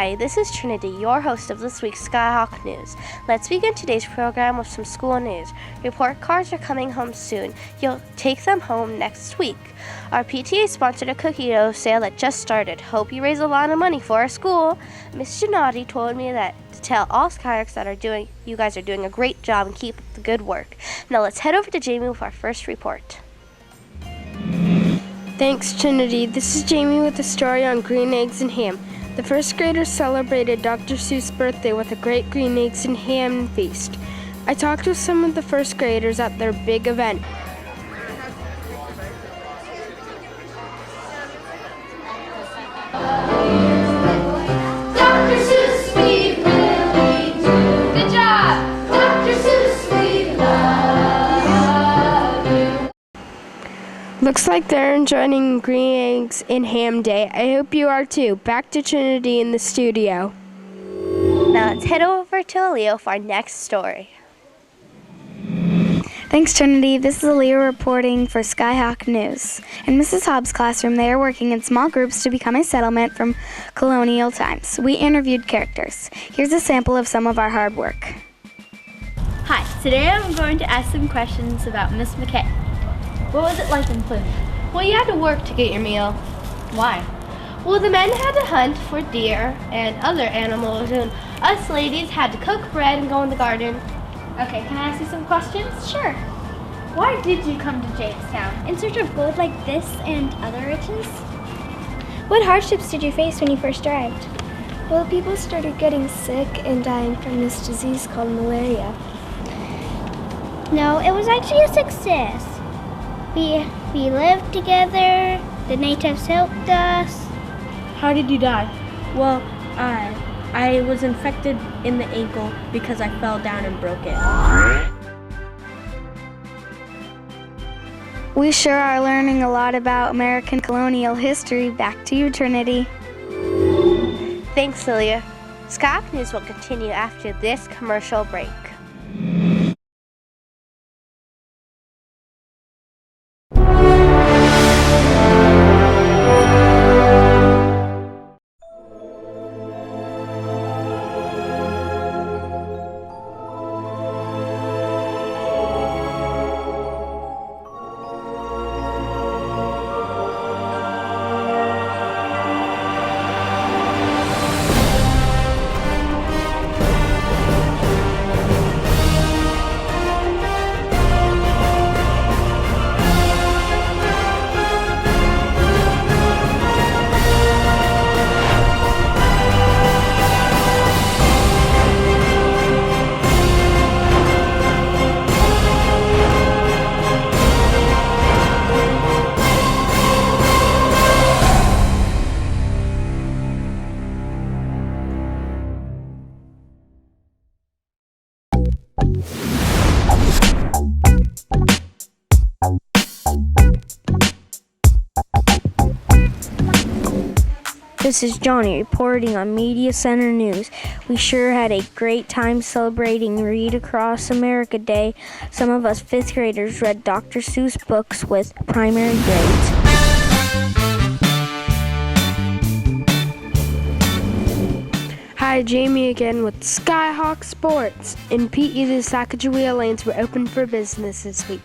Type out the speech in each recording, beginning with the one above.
Hi, this is Trinity, your host of this week's Skyhawk News. Let's begin today's program with some school news. Report cards are coming home soon. You'll take them home next week. Our PTA sponsored a cookie dough sale that just started. Hope you raise a lot of money for our school. Miss Gennady told me that to tell all Skyhawks that you guys are doing a great job and keep up the good work. Now let's head over to Jamie with our first report. Thanks, Trinity. This is Jamie with a story on green eggs and ham. The first graders celebrated Dr. Seuss' birthday with a great green eggs and ham feast. I talked with some of the first graders at their big event. Dr. Seuss, we really do. Good job! Dr. Seuss, we love you. Looks like they're enjoying green eggs and ham day. I hope you are too. Back to Trinity in the studio. Now let's head over to Leo for our next story. Thanks, Trinity. This is Aaliyah reporting for Skyhawk News. In Mrs. Hobbs' classroom, they are working in small groups to become a settlement from colonial times. We interviewed characters. Here's a sample of some of our hard work. Hi, today I'm going to ask some questions about Miss McKay. What was it like in Plymouth? Well, you had to work to get your meal. Why? Well, the men had to hunt for deer and other animals, and us ladies had to cook bread and go in the garden. Okay, can I ask you some questions? Sure. Why did you come to Jamestown? In search of gold like this and other riches? What hardships did you face when you first arrived? Well, people started getting sick and dying from this disease called malaria. No, it was actually a success. We lived together, the natives helped us. How did you die? Well, I was infected in the ankle because I fell down and broke it. We sure are learning a lot about American colonial history. Back to you, Trinity. Thanks, Celia. Skyhawk News will continue after this commercial break. This is Johnny reporting on Media Center News. We sure had a great time celebrating Read Across America Day. Some of us 5th graders read Dr. Seuss books with primary grades. Hi, Jamie again with Skyhawk Sports. In PE, the Sacajawea lanes were open for business this week.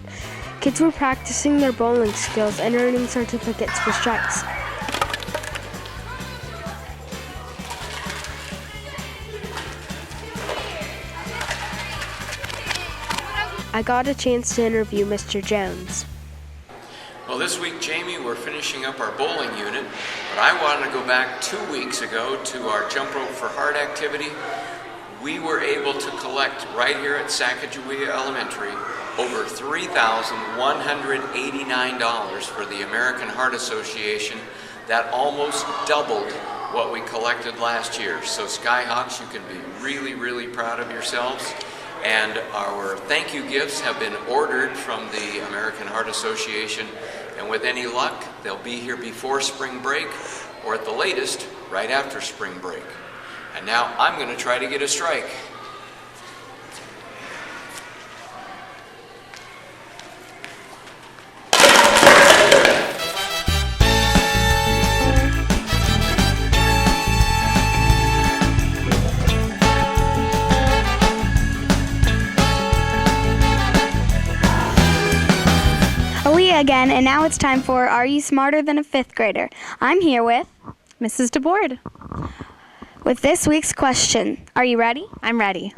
Kids were practicing their bowling skills and earning certificates for strikes. I got a chance to interview Mr. Jones. Well, this week, Jamie, we're finishing up our bowling unit, but I wanted to go back 2 weeks ago to our Jump Rope for Heart activity. We were able to collect right here at Sacajawea Elementary over $3,189 for the American Heart Association. That almost doubled what we collected last year. So Skyhawks, you can be really, really proud of yourselves. And our thank you gifts have been ordered from the American Heart Association, and with any luck, they'll be here before spring break, or at the latest, right after spring break. And now I'm going to try to get a strike. Hi again, and now it's time for Are You Smarter Than a Fifth Grader? I'm here with Mrs. DeBoard. with this week's question. Are you ready? I'm ready.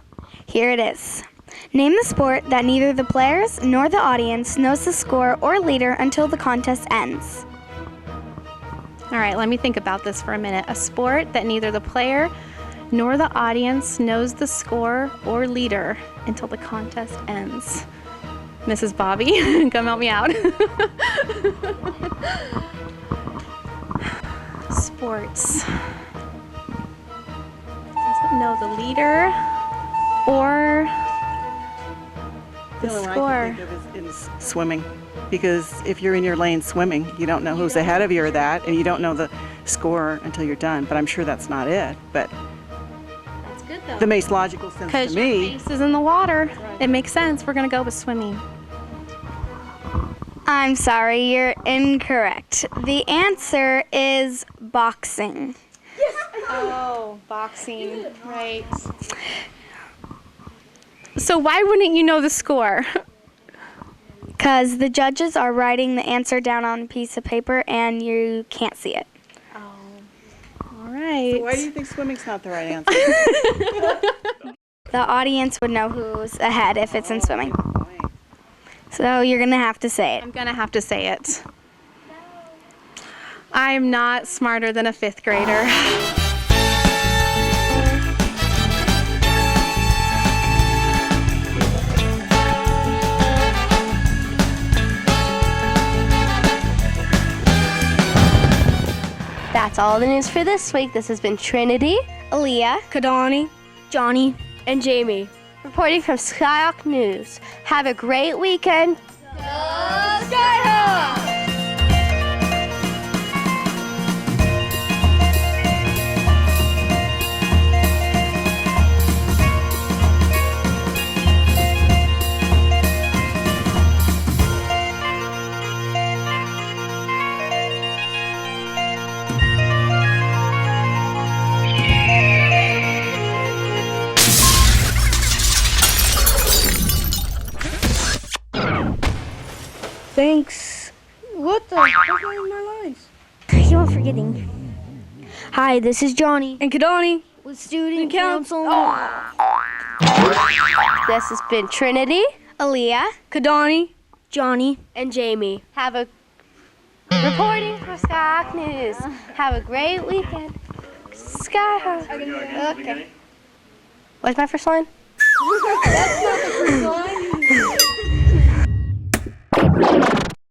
Here it is. Name the sport that neither the players nor the audience knows the score or leader until the contest ends. All right, let me think about this for a minute. A sport that neither the player nor the audience knows the score or leader until the contest ends. Mrs. Bobby, come help me out. Sports. Doesn't know the leader or the The only one score. I can think of is swimming, because if you're in your lane swimming, you don't know who's ahead of you or that, and you don't know the score until you're done. But I'm sure that's not it. But That's good though. the most logical sense Because to your me. face is in the water. It makes sense. We're gonna go with swimming. I'm sorry, you're incorrect. The answer is boxing. Oh, boxing, right. So why wouldn't you know the score? Because the judges are writing the answer down on a piece of paper and you can't see it. All right. So why do you think swimming's not the right answer? The audience would know who's ahead if it's in swimming. So you're going to have to say it. I'm gonna have to say it. I'm not smarter than a fifth grader. That's all the news for this week. This has been Trinity, Aaliyah, Kadani, Johnny, and Jamie reporting from Skyhawk News. Have a great weekend. Thanks. What the? That's not in my lines. You are forgetting. Hi, this is Johnny And Kadani. with Student Council. This has been Trinity, Aaliyah, Kadani. Johnny. and Jamie. Have a reporting for Skyhawk News. Have a great weekend. Skyhawk. Okay. What's my first line?